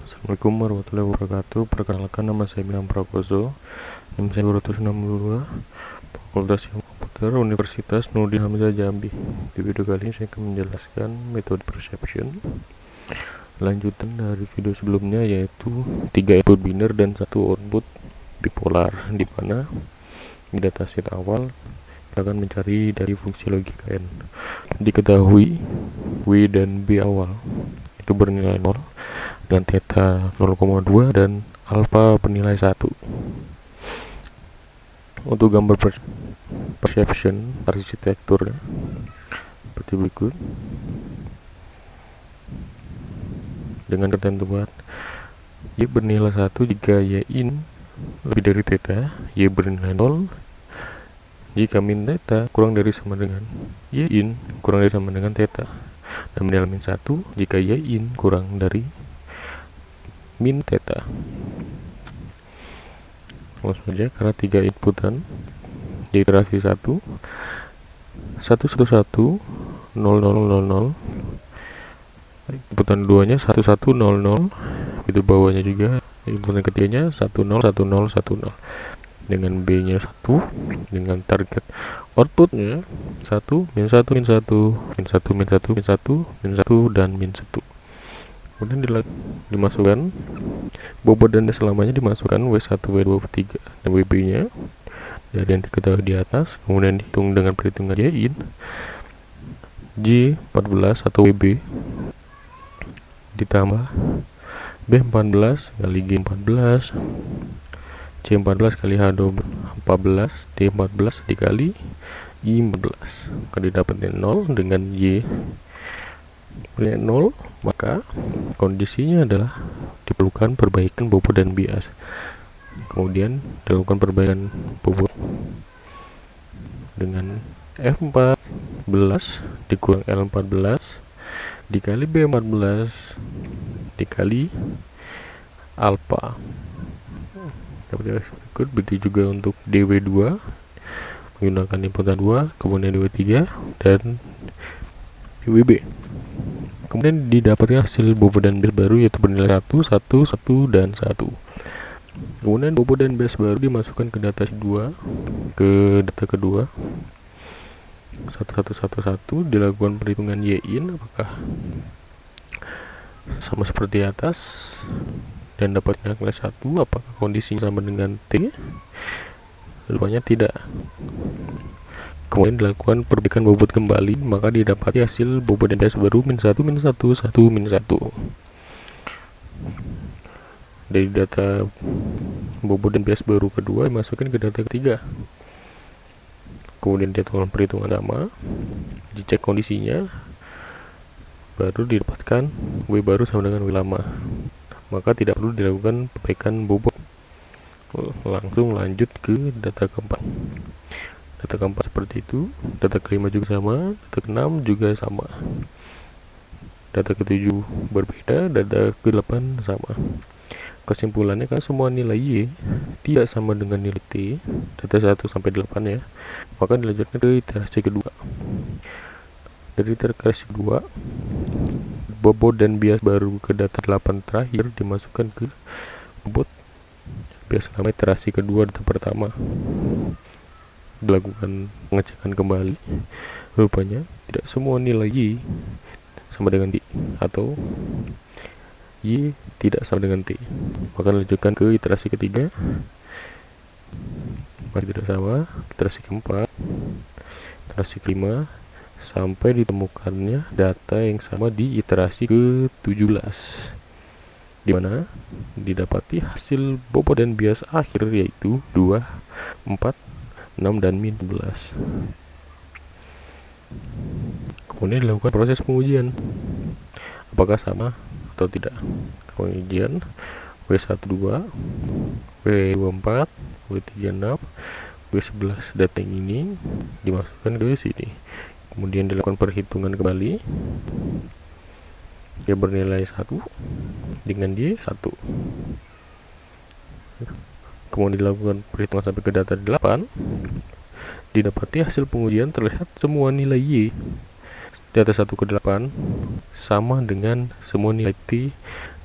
Assalamualaikum warahmatullahi wabarakatuh. Perkenalkan, nama saya Milam Prakoso, NIM saya 262, Fakultas Ilmu Komputer, Universitas Nurdin Hamzah Jambi. Di video kali ini saya akan menjelaskan metode perception, lanjutan dari video sebelumnya, yaitu 3 input biner dan 1 output bipolar, di mana di dataset awal kita akan mencari dari fungsi logika n. Diketahui W dan B awal itu bernilai 0 dan theta 0,2 dan alpha bernilai 1. Untuk gambar perception arsitektur seperti berikut, dengan ketentuan Y bernilai 1 jika Y in lebih dari theta, Y bernilai 0 jika min theta kurang dari sama dengan Y in kurang dari sama dengan theta, dan bernilai min 1 jika Y in kurang dari min theta. Langsung saja, karena 3 inputan di iterasi 1 1 1 1 0 0 0 0, inputan 2 nya 1 1 0 0, itu bawahnya juga inputan ketiganya 1 0 1 0 1 0, dengan B nya 1, dengan target outputnya 1 min 1 min 1 min 1 min 1 min 1 min 1 dan min 1. Kemudian dimasukkan bobot dan selamanya, dimasukkan W1, W2, W3 dan WB nya dari yang diketahui di atas. Kemudian dihitung dengan perhitungan Y in J14 atau WB ditambah B14 kali G14 C14 kali H14 D14 dikali I14, akan didapatkan 0 dengan Y 0, maka kondisinya adalah diperlukan perbaikan bobot dan bias. Kemudian dilakukan perbaikan bobot dengan F14 dikurang L14 dikali B14 dikali alpha. Begitu juga untuk DW2 menggunakan inputan 2, kemudian DW3 dan DWB. Kemudian didapatkan hasil bobot dan bias baru, yaitu bernilai 1, 1, 1, dan 1. Kemudian bobot dan bias baru dimasukkan ke data 2, ke data kedua 1, 1, 1, 1, dilakukan perhitungan Y in apakah sama seperti atas dan dapatnya nilai 1, apakah kondisinya sama dengan T. Rupanya tidak. Kemudian dilakukan perbaikan bobot kembali, maka didapati hasil bobot dan bias baru min 1 min 1 1 min 1. Dari data bobot dan bias baru kedua dimasukkan ke data ketiga, kemudian dilakukan perhitungan sama, dicek kondisinya, baru didapatkan W baru sama dengan W lama, maka tidak perlu dilakukan perbaikan bobot. Langsung lanjut ke data keempat. Data keempat seperti itu, data kelima juga sama, data keenam juga sama, data ketujuh berbeda, data ke-8 sama. Kesimpulannya, kan semua nilai Y tidak sama dengan nilai T, data 1 sampai 8 ya, maka dilanjutkan ke iterasi kedua. Dari iterasi kedua, bobot dan bias baru ke data 8 terakhir dimasukkan ke bobot bias lama iterasi kedua data pertama. Dilakukan pengecekan kembali, rupanya tidak semua nilai Y sama dengan T, atau Y tidak sama dengan T, maka lanjutkan ke iterasi ketiga, masih tidak sama, iterasi keempat, iterasi kelima, sampai ditemukannya data yang sama di iterasi ke-17, di mana didapati hasil bobot dan bias akhir, yaitu 2, 4, 6 dan min 11. Kemudian dilakukan proses pengujian apakah sama atau tidak. Pengujian W12, W24, W36, W11, data yang ini dimasukkan ke sini. Kemudian dilakukan perhitungan kembali, dia bernilai 1 dengan dia 1. Kemudian dilakukan perhitungan sampai ke data 8, didapati hasil pengujian terlihat semua nilai Y data 1 ke 8 sama dengan semua nilai T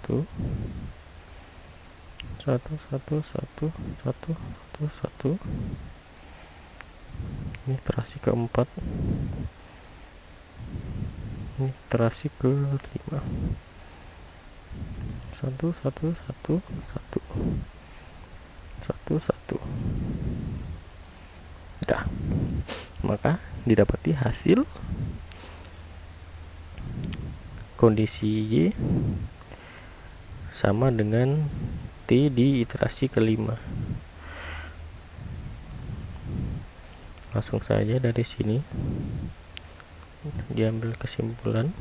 satu satu satu satu satu satu satu. Ini iterasi keempat, ini iterasi kelima. Satu satu satu satu satu satu. Udah, maka didapati hasil kondisi Y sama dengan T di iterasi kelima. Langsung saja dari sini diambil kesimpulan.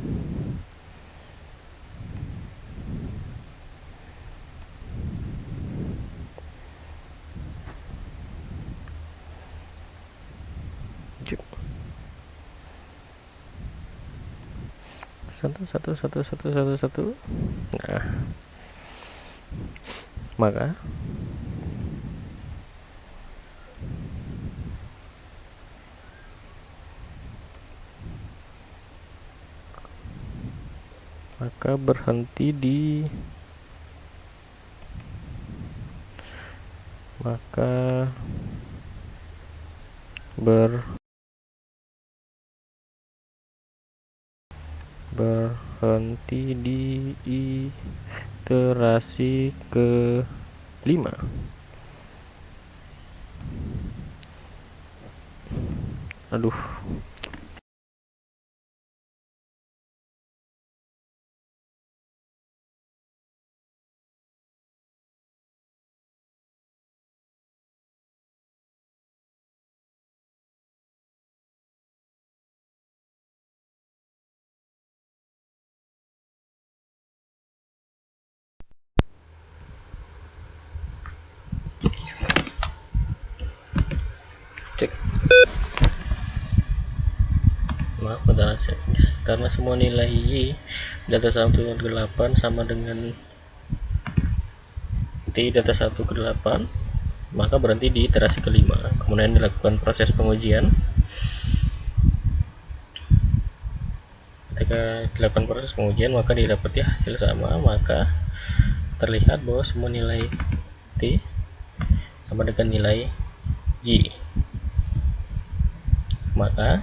Satu satu satu satu satu satu. Nah, maka berhenti di berhenti di iterasi ke-5. Aduh, Cek. Maaf karena semua nilai Y data 1 ke 8 sama dengan T data 1 ke 8, maka berhenti di iterasi kelima. Kemudian dilakukan proses pengujian. Ketika dilakukan proses pengujian maka didapati hasil sama, maka terlihat bahwa semua nilai T sama dengan nilai Y. Maka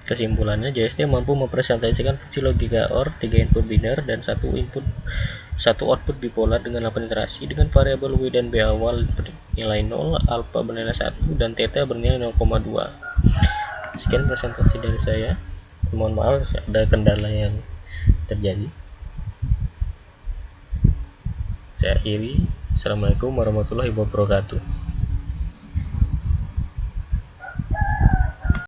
kesimpulannya, JST mampu mempresentasikan fungsi logika OR 3 input biner dan 1 output bipolar dengan 8 iterasi dengan variabel W dan B awal bernilai 0, alpha bernilai 1, dan theta bernilai 0,2. Sekian presentasi dari saya. Mohon maaf ada kendala yang terjadi. Saya akhiri. Assalamualaikum warahmatullahi wabarakatuh.